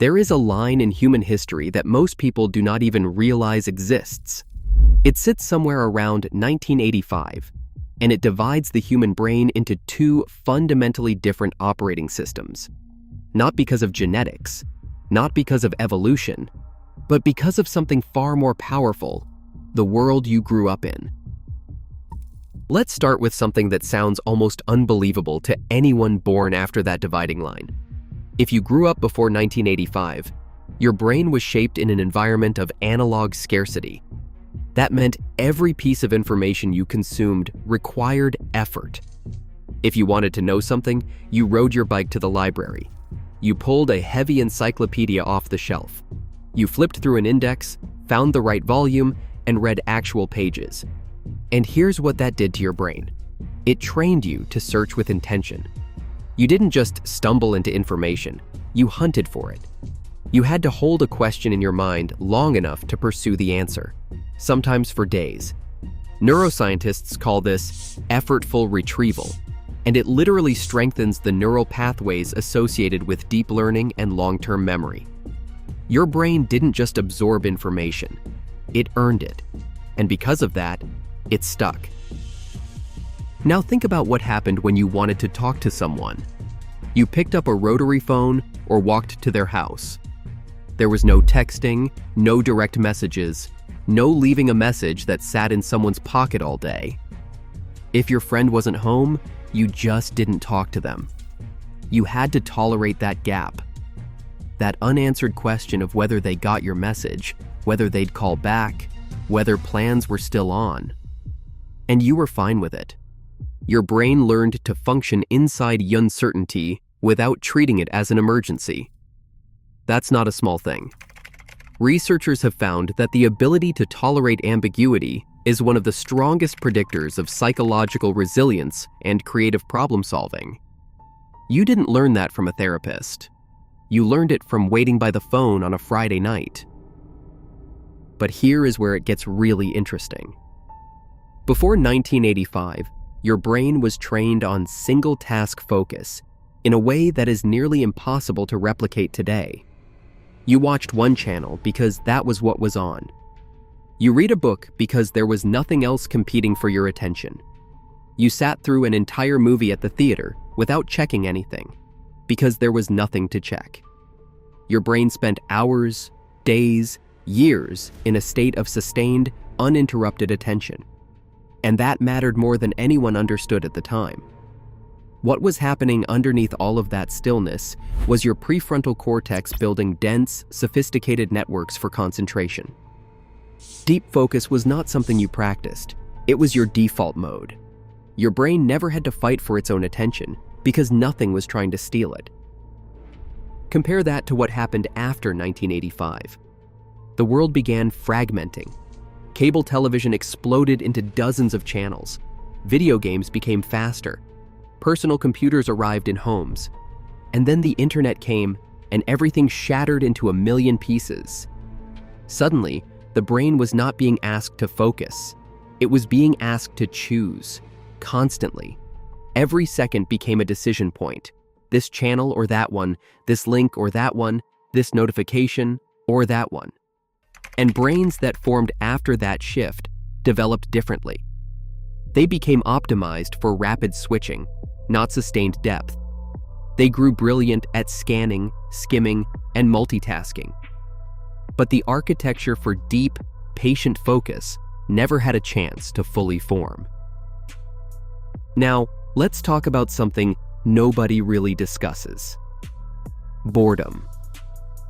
There is a line in human history that most people do not even realize exists. It sits somewhere around 1985, and it divides the human brain into two fundamentally different operating systems. Not because of genetics, not because of evolution, but because of something far more powerful: the world you grew up in. Let's start with something that sounds almost unbelievable to anyone born after that dividing line. If you grew up before 1985, your brain was shaped in an environment of analog scarcity. That meant every piece of information you consumed required effort. If you wanted to know something, you rode your bike to the library. You pulled a heavy encyclopedia off the shelf. You flipped through an index, found the right volume, and read actual pages. And here's what that did to your brain. It trained you to search with intention. You didn't just stumble into information, you hunted for it. You had to hold a question in your mind long enough to pursue the answer, sometimes for days. Neuroscientists call this effortful retrieval, and it literally strengthens the neural pathways associated with deep learning and long-term memory. Your brain didn't just absorb information, it earned it, and because of that, it stuck. Now think about what happened when you wanted to talk to someone. You picked up a rotary phone or walked to their house. There was no texting, no direct messages, no leaving a message that sat in someone's pocket all day. If your friend wasn't home, you just didn't talk to them. You had to tolerate that gap, that unanswered question of whether they got your message, whether they'd call back, whether plans were still on. And you were fine with it. Your brain learned to function inside uncertainty without treating it as an emergency. That's not a small thing. Researchers have found that the ability to tolerate ambiguity is one of the strongest predictors of psychological resilience and creative problem solving. You didn't learn that from a therapist. You learned it from waiting by the phone on a Friday night. But here is where it gets really interesting. Before 1985, your brain was trained on single-task focus in a way that is nearly impossible to replicate today. You watched one channel because that was what was on. You read a book because there was nothing else competing for your attention. You sat through an entire movie at the theater without checking anything because there was nothing to check. Your brain spent hours, days, years in a state of sustained, uninterrupted attention. And that mattered more than anyone understood at the time. What was happening underneath all of that stillness was your prefrontal cortex building dense, sophisticated networks for concentration. Deep focus was not something you practiced. It was your default mode. Your brain never had to fight for its own attention because nothing was trying to steal it. Compare that to what happened after 1985. The world began fragmenting. Cable television exploded into dozens of channels. Video games became faster. Personal computers arrived in homes. And then the internet came, and everything shattered into a million pieces. Suddenly, the brain was not being asked to focus. It was being asked to choose, constantly. Every second became a decision point. This channel or that one, this link or that one, this notification or that one. And brains that formed after that shift developed differently. They became optimized for rapid switching, not sustained depth. They grew brilliant at scanning, skimming, and multitasking. But the architecture for deep, patient focus never had a chance to fully form. Now, let's talk about something nobody really discusses. Boredom.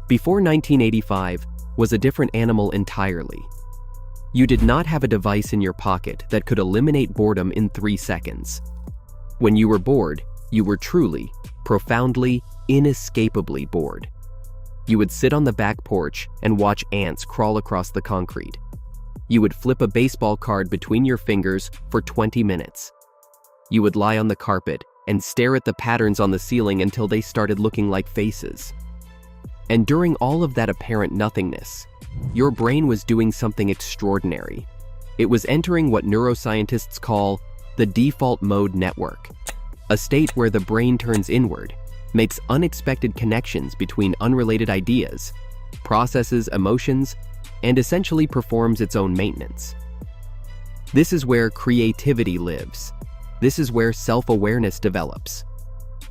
Before 1985, was a different animal entirely. You did not have a device in your pocket that could eliminate boredom in 3 seconds. When you were bored, you were truly, profoundly, inescapably bored. You would sit on the back porch and watch ants crawl across the concrete. You would flip a baseball card between your fingers for 20 minutes. You would lie on the carpet and stare at the patterns on the ceiling until they started looking like faces. And during all of that apparent nothingness, your brain was doing something extraordinary. It was entering what neuroscientists call the default mode network, a state where the brain turns inward, makes unexpected connections between unrelated ideas, processes emotions, and essentially performs its own maintenance. This is where creativity lives. This is where self-awareness develops.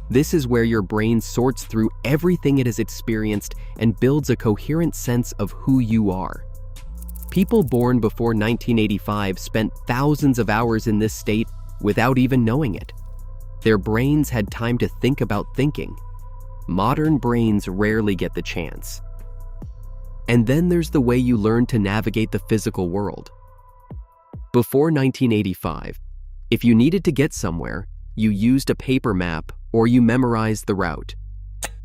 This is where your brain sorts through everything it has experienced and builds a coherent sense of who you are. People born before 1985 spent thousands of hours in this state without even knowing it. Their brains had time to think about thinking. Modern brains rarely get the chance. And then there's the way you learn to navigate the physical world. Before 1985, if you needed to get somewhere, you used a paper map or you memorized the route.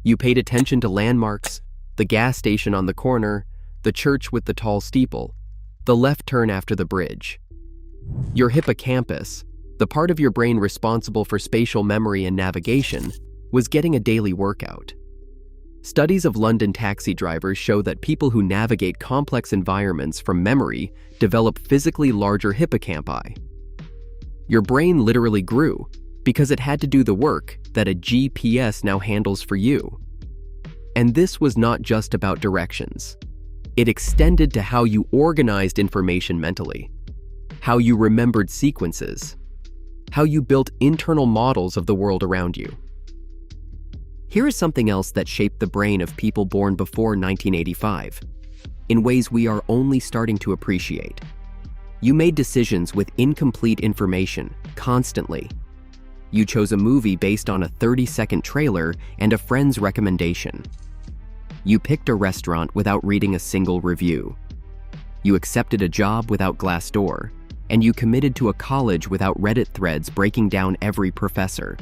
You paid attention to landmarks, the gas station on the corner, the church with the tall steeple, the left turn after the bridge. Your hippocampus, the part of your brain responsible for spatial memory and navigation, was getting a daily workout. Studies of London taxi drivers show that people who navigate complex environments from memory develop physically larger hippocampi. Your brain literally grew because it had to do the work that a GPS now handles for you. And this was not just about directions. It extended to how you organized information mentally, how you remembered sequences, how you built internal models of the world around you. Here is something else that shaped the brain of people born before 1985, in ways we are only starting to appreciate. You made decisions with incomplete information, constantly. You chose a movie based on a 30-second trailer and a friend's recommendation. You picked a restaurant without reading a single review. You accepted a job without Glassdoor, and you committed to a college without Reddit threads breaking down every professor.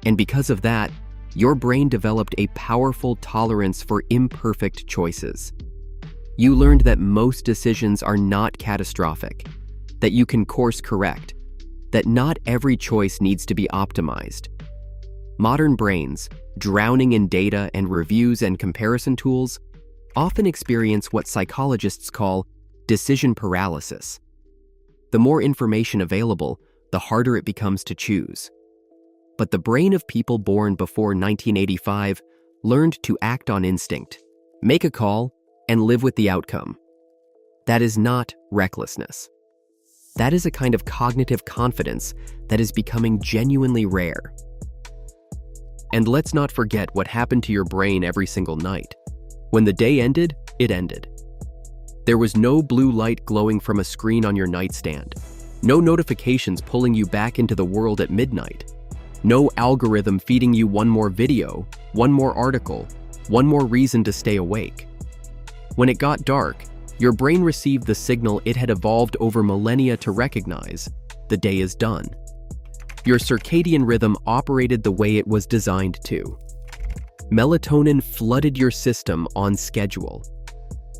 And because of that, your brain developed a powerful tolerance for imperfect choices. You learned that most decisions are not catastrophic, that you can course correct, that not every choice needs to be optimized. Modern brains, drowning in data and reviews and comparison tools, often experience what psychologists call decision paralysis. The more information available, the harder it becomes to choose. But the brain of people born before 1985 learned to act on instinct, make a call, and live with the outcome. That is not recklessness. That is a kind of cognitive confidence that is becoming genuinely rare. And let's not forget what happened to your brain every single night. When the day ended, it ended. There was no blue light glowing from a screen on your nightstand, no notifications pulling you back into the world at midnight, no algorithm feeding you one more video, one more article, one more reason to stay awake. When it got dark, your brain received the signal it had evolved over millennia to recognize: the day is done. Your circadian rhythm operated the way it was designed to. Melatonin flooded your system on schedule.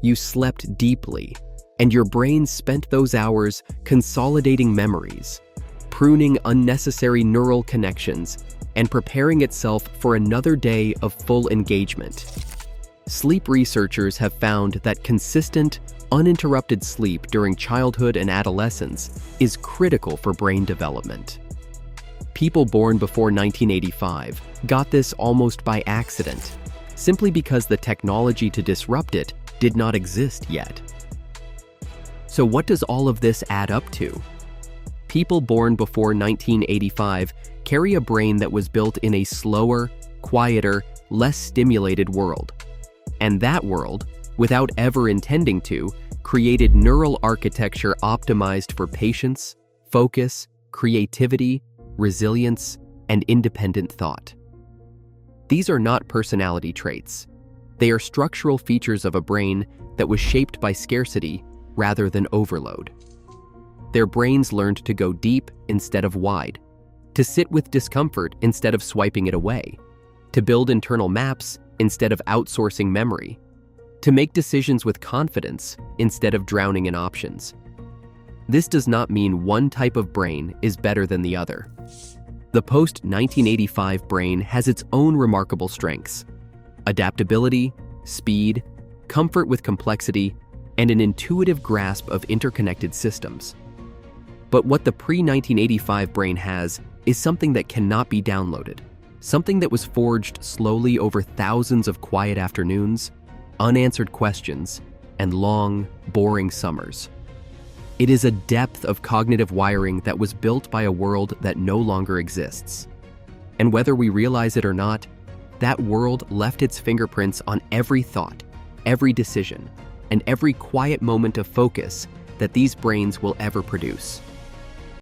You slept deeply, and your brain spent those hours consolidating memories, pruning unnecessary neural connections, and preparing itself for another day of full engagement. Sleep researchers have found that consistent, uninterrupted sleep during childhood and adolescence is critical for brain development. People born before 1985 got this almost by accident, simply because the technology to disrupt it did not exist yet. So what does all of this add up to? People born before 1985 carry a brain that was built in a slower, quieter, less stimulated world. And that world, without ever intending to, created neural architecture optimized for patience, focus, creativity, resilience, and independent thought. These are not personality traits. They are structural features of a brain that was shaped by scarcity rather than overload. Their brains learned to go deep instead of wide, to sit with discomfort instead of swiping it away, to build internal maps instead of outsourcing memory, to make decisions with confidence instead of drowning in options. This does not mean one type of brain is better than the other. The post-1985 brain has its own remarkable strengths: adaptability, speed, comfort with complexity, and an intuitive grasp of interconnected systems. But what the pre-1985 brain has is something that cannot be downloaded, something that was forged slowly over thousands of quiet afternoons, unanswered questions, and long, boring summers. It is a depth of cognitive wiring that was built by a world that no longer exists. And whether we realize it or not, that world left its fingerprints on every thought, every decision, and every quiet moment of focus that these brains will ever produce.